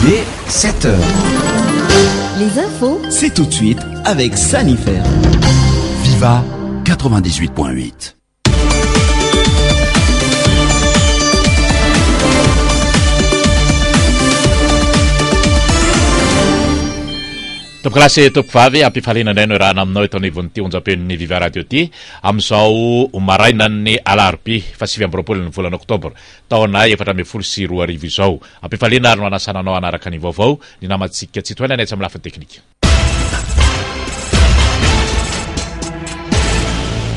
Il est 7h. Les infos, C'est tout de suite avec Sanifer. Viva 98.8. Topokalasy topovavy ampifalinanay no rahana aminao eto anivon'ity onjam-peon'ny Viva Radio ty amin'izao marainan'ny alarobia fa 7 ny volana oktobra taona 2024 izao ampifalina ary no anasananao anaraka ny vaovao ny namantsika tsy toana ny aitsy amin'ny lafiny teknika.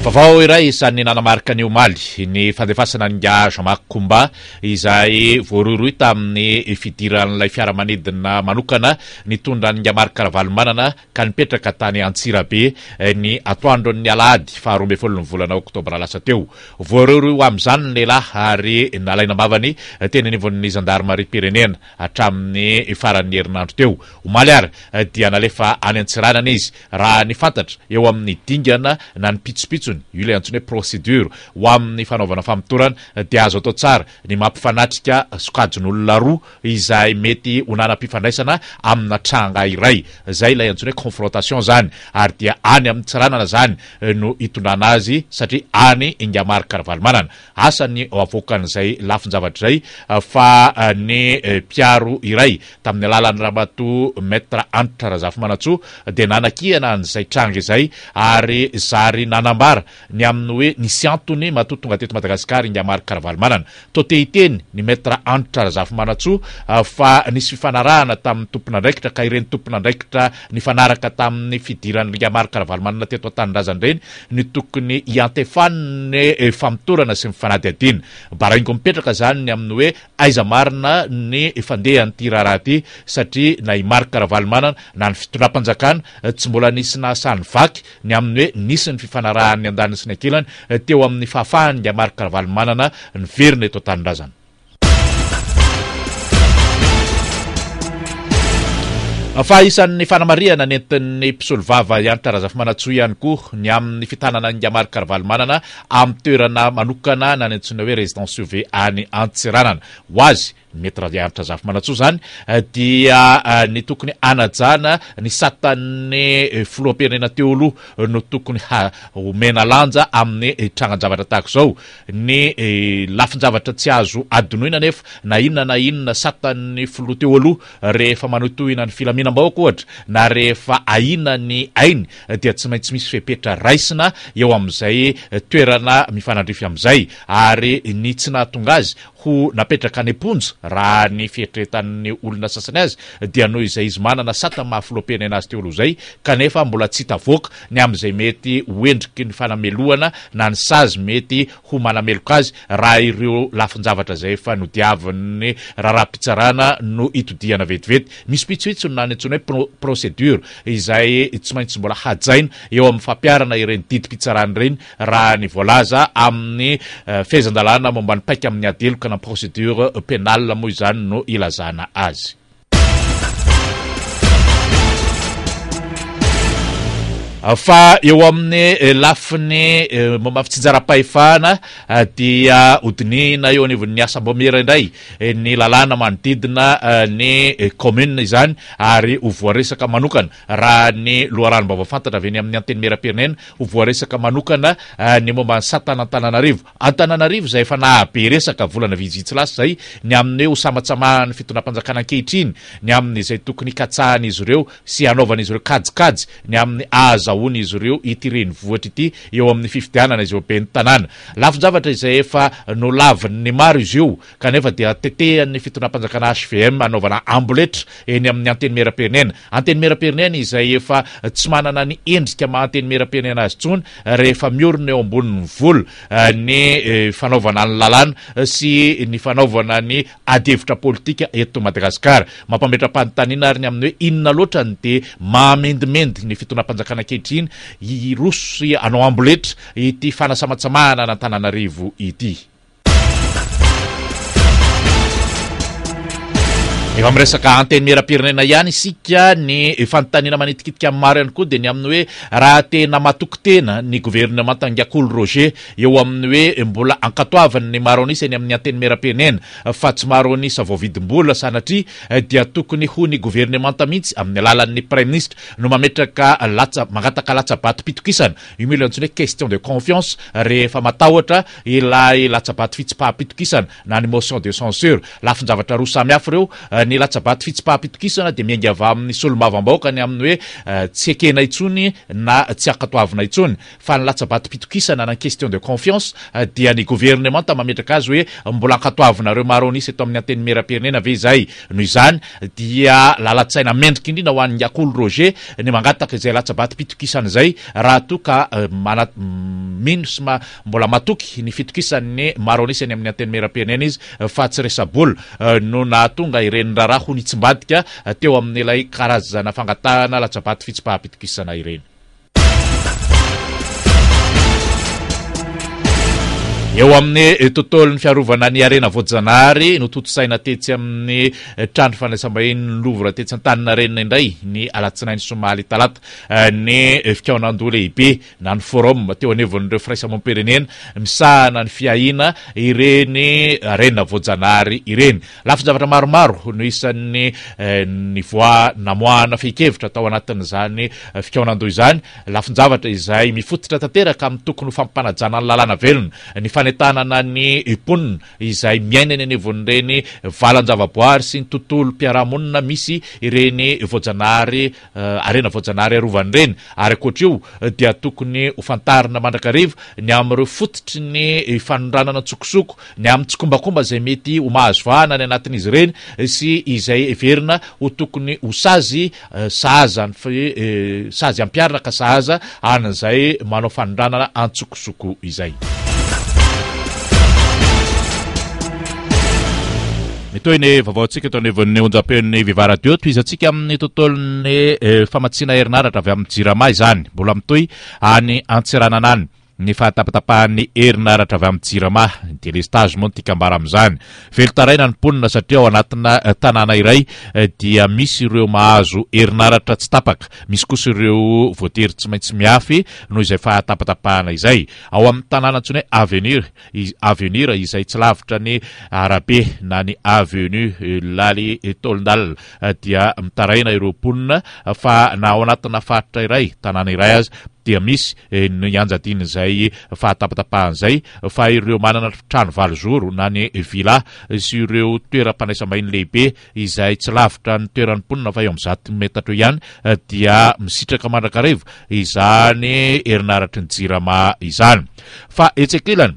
Vaovao iray isan'ny nanamarika ny omaly ny fandefasana ny Jean-Marc Koumba izay voaroiroy tamin'ny fidiran'ilay fiaramanidina manokana nitondra ny Jean-Marc Ravalomanana ka nipetraka tany Antsirabe ny atoandron'ny alahady 12 ny volana oktobra lasa teo. Voaroiroy amin'izany ny lehilahy ary nalaina mavany teny anivon'ny gendarmerie pirenena hatramin'ny faran'ny herinandro teo. Omaly ary dia nalefa any Antsiranana izy raha ny fantatra eo amin'ny dingana na ny pitsopitsony io ilay antsoina hoe procédure ho amin'ny fanaovana famitorana dia azo atao tsara ny mampifanatrika sokajin'olona roa izay mety honanam-pifandraisana amina tranga iray zay ilay antsoina hoe confrontation zany ary dia any amin'ny tsiranana zany no hitondrana azy satria any Jean-Marc Ravalomanana asany avoakan'izay lafin-javatra zay fa ny mpiaro iray tamin'ny alalan'ny Ramatoa Maître Antitra Razafimantsoa dia nanakihana an'izay tranga izay ary zary nanambara ny amin'ny hoe nisy antony matoa tonga teto Madagasikara Jean-Marc Ravalomanana to te hiteny ny Maître Antitra Razafimantsoa fa nisy fifanarahana tamin'ny tompon'andraikitra ka ireny tompon'andraikitra nifanaraka tamin'ny fidiran'ny Jean-Marc Ravalomanana teto an-tanindrazana ireny ny tokony hiantefan'ny famitorana sy ny fanadihadiana baraingo mipetraka zany ny amin'ny hoe aiza marina ny fandehan'ity raharaha ty satria na i Marc Ravalomanana na ny fitondram-panjakana tsy mbola nisy nasany vaky ny amin'ny hoe nisy ny fifanarahan'ny andaniny sy ny ankilany teo amin'ny fahafahan'ny Jean-Marc Ravalomanana ny verina eto an-tanindrazana. Fa isan'ny fanamariana nentin'ny mpisolo vava Antitra Razafimantsoa ihany koa ny amin'ny fitanana ny Jean-Marc Ravalomanana amin'ny toerana manokana na ny antsoina hoe résidence surveillée any Antsiranana ho azy Maître Antitra Razafimantsoa zany dia ny tokony anajana ny satan'ny filoham-pirenena teo aloha no tokony omena lanja amin'ny trangan-javatra tahaka izao ny lafin-javatra tsy azo adinoina nefa na inona satan'ny filoha teo aloha rehefa manotohina ny filaminam-bahoaka ohatra na rehefa ahina ny ainy dia tsy maintsy misy fepetra raisina eo amin'izay toerana mifanandrify amin'izay ary ny tsy nahatonga azy ho napetraka any amponja raha ny fietretan'ny olona sasany azy dia noho izay izy manana satany mahafiloham-pirenena azy teo aloha zay kanefa mbola tsy tavoaka ny amin'izay mety hoendriky ny fanamelohana na ny sazy mety ho manameloka azy raha ireo lafin-javatra zay efa nodiavin'ny raharaha-pitsarana no itodiana vetivety misy pitsopitsony na ny antsoina hoe procédure izay tsy maintsy mbola hajaina eo amin'ny fampiarana ireny didim-pitsarana ireny raha ny voalaza amin'ny fehezan-dalàna momba ny paika amin'ny adeloka na procédure pénale moa izany no ilazana azy. Fa eo amin'ny lafiny momba fitsinjaram-pahefana dia hodinina eo anivon'ny Asambomera indray ny lalàna manodidina ny commune izany ary ho voaresaka manokana raha ny loharanom-baovao fantatra avy eny amin'ny anteny mera-pirenena ho voaresaka manokana ny momba ny satana Antananarivo zay efa nahabe resaka volana vitsivitsy lasa zay ny amin'ny hoe ho samatsamahany fitondram-panjakana ankehitriny ny amin'izay tokony hikatsahana izy ireo sy hanaovana izy ireo kajikajy ny amin'ny azahoany izy ireo itireny vohatra ity eo amin'ny fifidianana izy eo ben'ny tanàna lafin-javatra izay efa no lavin'ny maro izy io kanefa dia tetehan'ny fitondram-panjakana HVM anaovana amboletra eny amin'ny anteny mera-pirenena izay efa tsy manana ny endrika maha-anteny mera-pirenena azy tsony rehefa miorona eo ambonin'ny vola ny fanaovana ny lalàna sy ny fanaovana ny adevitra politika eto Madagasikara mampametra-panontaniana ary ny amin'ny hoe inona loatra ny de mahamendimendy ny fitondram-panjakana ankehitriny irosy anao amboletra ity fanasamatsamahana na Antananarivo ity. efa miresaka anteny mera-pirenena ihany isika ny fanontaniana manitikitika amin'ny maro ihany koa dia ny amin'ny hoe raha tena matoky tena ny gouvernement Angiakolo Roger eo amin'ny hoe mbola ankatoavany ny maronisa eny amin'ny anteny mera-pirenena fa tsy maronisa voavidim-bola sanatria dia tokony ho ny gouvernement mihitsy amin'ny alalan'ny prime ministre no mametraka mangataka latsabaty pitokisana io mila antsoina hoe question de confiance rehefa matahotra ilay latsabaty fitsipaham-pitokisana na ny motion de censure lafin-javatra roa samy hafa ireo ny latsabaty fitsipaham-pitokisana dia miainga avy amin'ny solombavambaoka ny amin'ny hoe tsy ekena intsony na tsy akatoavina intsony fa ny latsabaty pitokisana na question de confiance dia ny gouvernement mametraka azy hoe mbola ankatoavina ireo maronisy eto amin'ny anteny mera-pirenena ve zay noho izany dia lalatsaina mendrika indrindra ho an'ny Angiakolo Roger ny mangataka izay latsabaty pitokisana zay raha toka mino sy mbola matoky ny fitokisan'ny maronisy any amin'ny anteny mera-pirenena izy fa tsy resabola no nahatonga ireny raharaha ho nitsimbadika teo amin'ny ilay karazana fangatahana latsabaty fitsipaham-pitokisana ireny. Eo amin'ny tontolon'ny fiarovana ny arena voajanahary no totosaina tetsy amin'ny trano fandraisam-bahiny Louvre tetsy Antaninarenina indray ny alatsinainy somaly talata ny fikaonandoha lehibe na ny forum teo anevon'ireo firaisamam-pirenena misahana ny fiahina ireny arena voajanahary ireny. Lafin-javatra maromaro no isan'ny ny voa namoahana feikevitra tao anatin'izany fikaonandoha izany, lafin-javatra izay mifototra tanteraka amin'ny tokony ho fampanajana ny lalàna velona ny fanetanana ny ponina izay miaina eny anevon'ireny valan-javaboary sy ny tontolo mpiarahamonina misy ireny voajanahary arena voajanahary arovan'ireny ary ankoatr'io dia tokony ho fantarina mandrakariva ny amin'ireo fototry ny fanondranana tsokosoko ny amin'ny tsikombakomba izay mety ho mahazo vahana ny anatin'izy ireny sy izay everina ho tokony ho sazy sahaza sazy ampiarina ka sahaza an'izay manao fanondranana antsokosoko izay. Mitoy ny vaovaontsika eto anevon'ny onjam-peon'ny Viva Radio toizantsika amin'ny tontolon'ny famatsiana herinaratra avy amin'ny Jirama izany mbola mitoy any Antsiranana any ny fahatapatapahan'ny herinaratra avy amin'ny Jirama delestage moa ny tikambara amin'izany velotaraina ny ponina satria ao anatina tanàna iray dia misy ireo mahazo herinaratra tsy tapaka, misy kosa ireo voatery tsy maintsy miafy noho izay fahatapatapahana izay ao amin'ny tanàna antsony hoe avenir izay tsy lavitra ny arabe na ny avenue Lali Tolndal dia mitaraina ireo ponina fa na ao anatina faritra iray tanàna iray azy dia misy ny anjadina izay fahatapatapahana izay fa ireo manana trano valozoro na ny villa sy ireo toeram-pandraisam-bahiny lehibe izay tsy lavitra ny toeran'ny ponina fa eo amin'ny 100 metatra ihany dia misitraka mandrakariva izany herinaratra ny Jirama izany fa etsekilany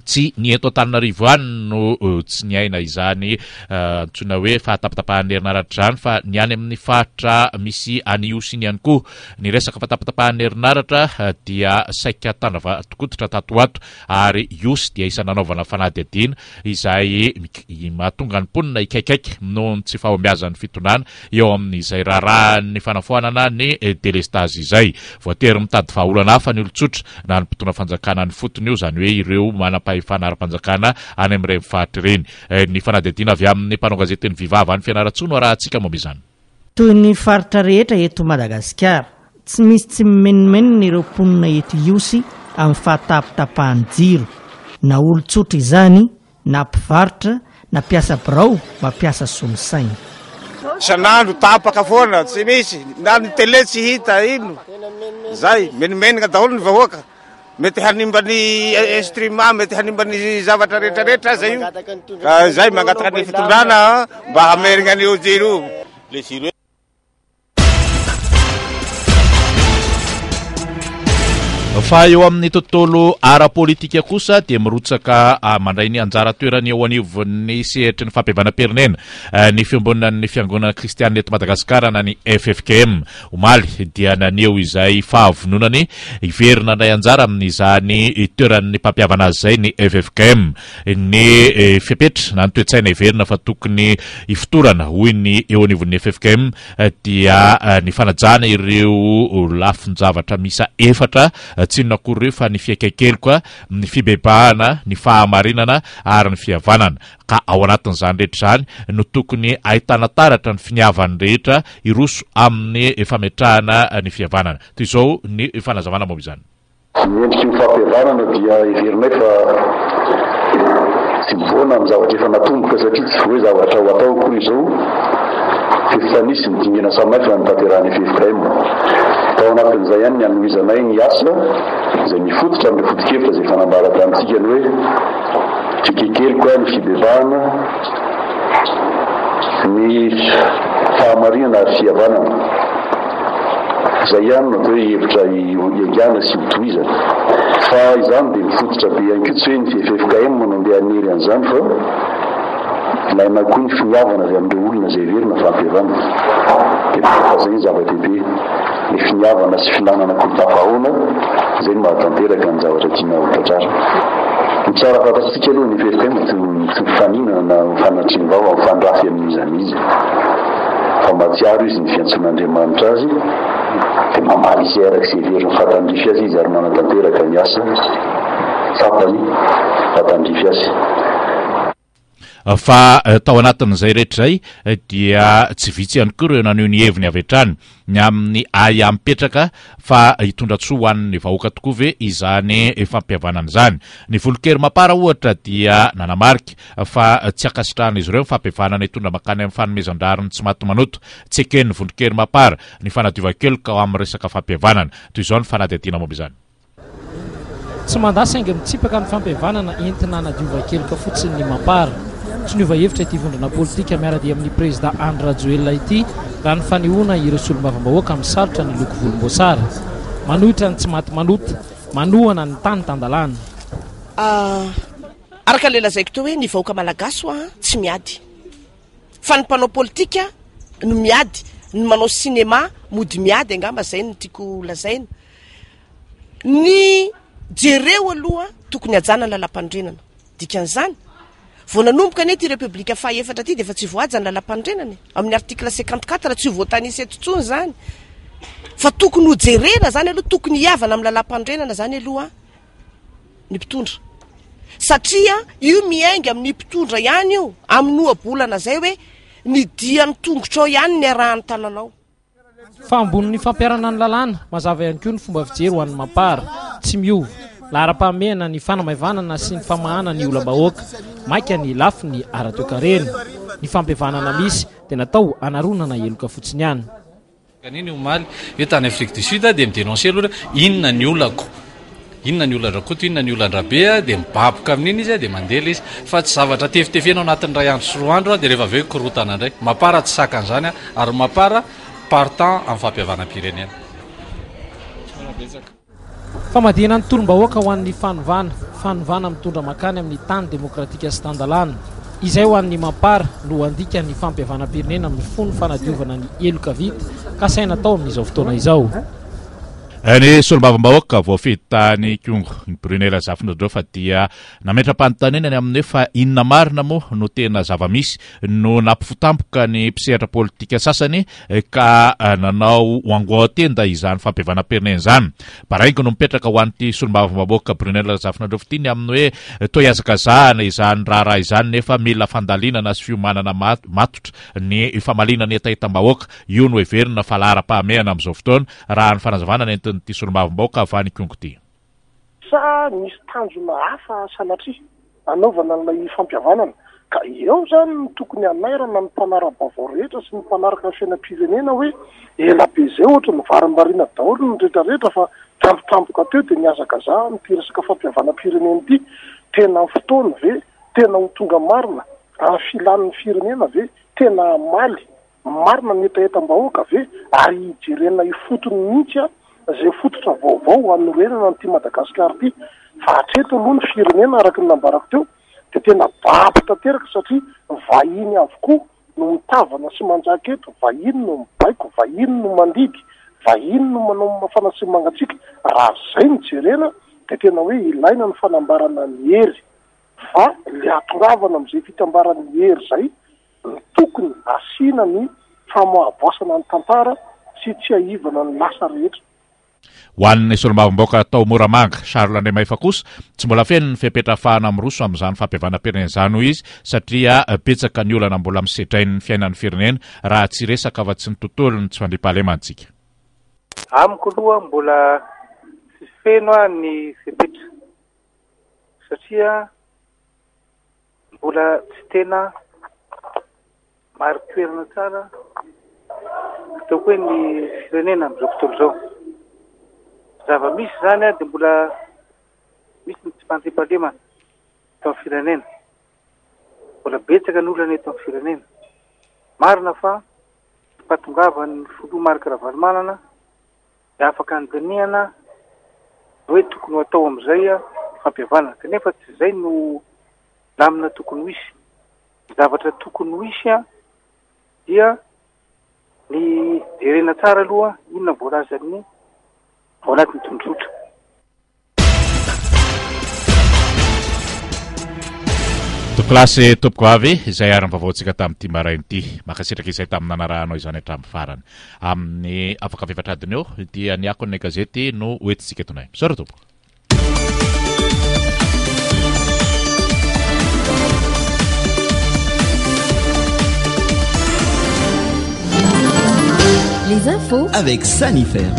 tsy ny eto Antananarivo any no tsy niaina izany antsona hoe fahatapatapahan'ny herinaratra izany fa ny any amin'ny faritra misy aniosiny ihany koa ny resaka fahatapatapahan'ny herinaratra dia saika tandravatokototra tatoato ary iosy dia isa nanaovana fanadihadiana izay mahatonga ny ponina ikaikaiky noho ny tsy fahombiazan'ny fitondrana eo amin'izay rarahan'ny fanafoanana ny delestage izay voatery mitady vahaolana hafa ny olon-tsotra na ny mpitondra fanjakana ny fotony io izany hoe ireo fanara-panjakana any amin'ireny faritra ireny ny fanadihadiana avy amin'ny mpanao gazeteny Viva avy any Fianaratsoa raha antsika momba izany. Toy ny faritra rehetra eto Madagasikara tsy misy tsy menomenona ireo ponina eto iosy amin'ny fahatapatapahany jiro na olon-tsotra izany na mpivarotra na mpiasa birao mampiasa solosaina. Sanandro tapaka foana tsy misy na ny tele tsy hita ino zay menomenona daholo ny vahoaka mety hanimba ny instrument mety hanimba ny zavatra rehetrarehetra zay io zay mangataka ny fitondrana mba hamerina an'io jiro io. Fa eo amin'ny tontolo ara-politika kosa dia mirotsaka mandray ny anjara toerany eo anivon'ny sehatry ny fampihavanam-pirenena ny fiambonan'ny fiangonana kristianina eto Madagasikara na ny FFKM omaly dia naneo izay fahavononany iverina ndray anjara amin'izany toeran'ny mpampihavana azy zay ny FFKM ny fipetra na ny toetsaina iverina fa tokony ifotorana hoy ny eo anivon'ny FFKM dia ny fanajana ireo lafin-javatra misa efatra tsy nakory fa ny fiakaikely koa ny fibebahana ny fahamarinana ary ny fihavanana ka ao anatin'izany rehetra zany no tokony ahitana taratra ny finiavany rehetra iroso amin'ny fametrahana ny fihavanana toy izao ny fanazavana momba izany. Ny endriky ny fampihavanana dia heverinay fa tsy mivona amin'ny zavatra efa natomboka satria tsy hoe zavatra ho atao koa izao fifanisy ny dingina samihafa fa nitanterahany FFKM. Tao anatin'izay ihany ny anohizanay ny asa izay mifototra amin'ny foto-kevitra izay fanambaran-tanitsika ny hoe fikekely koa ny fibebahana ny fahamarinana ary fihavanana. Izay ihany no atao hoe hevitra iangana sy hotohizana fa izany dia mifototra be ihany koa tsy hoe ny FFKM no andeha haniry an'izany fa ilaina koa ny finiavana avy amin'ireo olona izay verina fampihavanana. Fa zay ny zava-dehibe ny finiavana sy filanana kolontafahoana izay no mahatanteraka ny zavatra tiana hotratrara. Ny tsara fantatsika aloha ny FFKM tsy mifaninana na mifanatriny vava mifandrafy amin'izany izy fa matsiaro izy ny fiantson'Andriamanitra azy dia mamaly izy araka izay veriny fatandrify azy izy ary manatanteraka ny asa tsapany fatandrify azy. Fa tao anatin'izay rehetra izay dia tsy vitsy ihany koa ireo naneho ny heviny avy hatrany ny amin'ny aya mipetraka fa hitondra tsoa ho an'ny vahoaka tokoa ve izany fampihavanana izany. Ny volonkery mapara ohatra dia nanamarika fa tsy akasitrahana izy ireo fampihavanana hitondra makany amin'ny fanomezan-drariny tsy maty manoto tsy eken'ny volonkery mapara ny fanadiovan-keloka ao amin'ny resaka fampihavanana toy izao ny fanadihadiana momba izany. Tsy mandasa inga mitsipaka ny fampihavanana entina hanadiovan-keloka fotsiny ny mapara. Tsy niova hevitra ity vondrona politika miaradi amin'ny président Andry Rajoelina ity raha ny fanehoana ireo solombavambahoaka amin'ny sarotra ny loko volomboasary. Manohitra ny tsy maty manota, manohana ny tany tandalana. Araka le lazaiko teo hoe ny vahoaka malagasy tsy miady. Fa ny mpanao politika no miady, ny manao sinema mody miady angamba zay no tiako lazaina. Ny jereo aloha tokony ajana lalam-pandrenana. Dikan'izany vao nanomboka anie ty Republika fahaefatra ty dia efa tsy voaja ny lalam-pandrenany amin'ny article 54 tsy voatanisa eto tsony zany fa tokony ho jerena zany aloha tokony hiavana amin'ny lalam-pandrenana zany aloha ny mpitondra satria io miainga amin'ny mpitondra ihany io amin'ny ohabolana zay hoe ny diany tongotra ao ihany ny arahany tananao. Fa ambony ny fampiarana ny lalàna mazava ihany koa ny fomba fijery ho an'ny mapara tsy miova lahara-pahamehana ny fanamaivana sy ny famahana ny olam-bahoaka maika ny lafy ny ara-toekarena ny fampihavanana misy dia natao anaronana eloka fotsiny ihany. Kaniny omaly hoe tany Afrique du Sud dia midénoncer aloha inona ny olako inona ny olon-drakoto inona ny olon-drabe dia mibaboka amin'iny izy dia mandela izy fa tsy zavatra tefitefena ao anatin'ny ray andro sy roa andro dia rehefa aveo korotana indray mapara tsy sakan'izany ary mapara partant amin'ny fampihavanam-pirenena. Famadihana ny tolom-bahoaka ho an'ny fanovana mitondra makany amin'ny tany demokratika sy tandalana. Izay ho an'ny mapara no andika ny fampihavanam-pirenena mifono fanadiovana ny eloka vita ka saina tao amin'izao fotoana izao. Ny solombavambahoaka voafehtany kongo ny Brunel Zafinadreo fa dia nametra-panontaniana amin'ny hoe fa inona marina moa no tena zava-misy no nampifotampoka ny mpisehatra politika sasany ka nanao hoangoatenda izany fampihavanam-pirenena izany. Baraingo no mipetraka ho an'ity solombavambahoaka Brunel Zafinadreo fitiny amin'ny hoe toy azakazahana izany raharaha izany nefa mila fandalinana sy fiomanana matotra ny famalinana etaetam-bahoaka io no heverina fa lahara-pahamehana amin'izao fotoana raha ny fanazavana ny solombavambahoaka avy kongo ty. Sa misy tanjona hafa sanatria anaovana ilay fampihavanana ka eo zany ny tokony hanairana ny mpanara-baovao rehetra sy ny mpanaraka ny fiainam-pirenena hoe ela be zay ohatra ny varim-barina daholo ny rehetrarehetra fa tampotampoka teo dia niazakazaha ny resaka fampihavanam-pirenena ity tena fotoana ve tena ho tonga marina filan'ny firenena ve tena maly marina ny etaetam-bahoaka ve ary hijerena ifotony mihitsy zay fototra vaovao hanorenana n'ity Madagasikara ity fa hatreto aloha ny firenena araka ny nambarako teo dia tena baby tanteraka satria vahiny avokoa no mitavana sy manjaka eto, vahiny no mibaiko, vahiny no mandidy, vahiny no manao mafana sy mangatsika. Raha zay ny jerena dia tena hoe ilaina ny fanambarana ny hery fa le atongavana amin'izay fitambarana ny hery zay ny tokony asiana ny famoahavoasana ny tantara sy tsy haivana ny lasa rehetra. ho an'ny solomavim-boaka tao Moramanga Charles Andray Maifa kosa tsy mbola feno ny fipetrafahana amin'ny roso amin'izany fampiavana-pirenena izany hoy izy satria betsaka ny olana mbola misetrainy ny fiainan'ny firenena raha tsy resaka fa tsy ny tontolony tsy fandriam-pahalemantsika. Amiko aloha mbola tsy feno ny fepetra satria mbola tsy tena mari-toerana tsara ataoko hoe ny firenena amin'izao fotoana izao. Zava-misy zany dia mbola misy ny tsy fandriam-pahalemana eto amin'ny firenena. Mbola betsaka ny olana eto amin'ny firenena. Marina fa fahatongavan'ny filoha Marc Ravalomanana dia afaka andinihana hoe tokony ho atao amin'izay fampihavana. Kanefa tsy izay no lamina tokony ho isy. Zavatra tokony ho isy dia ny jerena tsara aloha inona voalazany ao anatin'ny tondrotra. Topilasy tompoko avy izay aram-bavaontsika tamin'ity marain'ity makasitraka izay tamin'ny nanarahanao izany hatramin'ny farany amin'ny afaka fifatradiny eo dia ny akon'ny gazety no hoentintsika tonay. Misaora tompoko. Les infos avec Sanifer.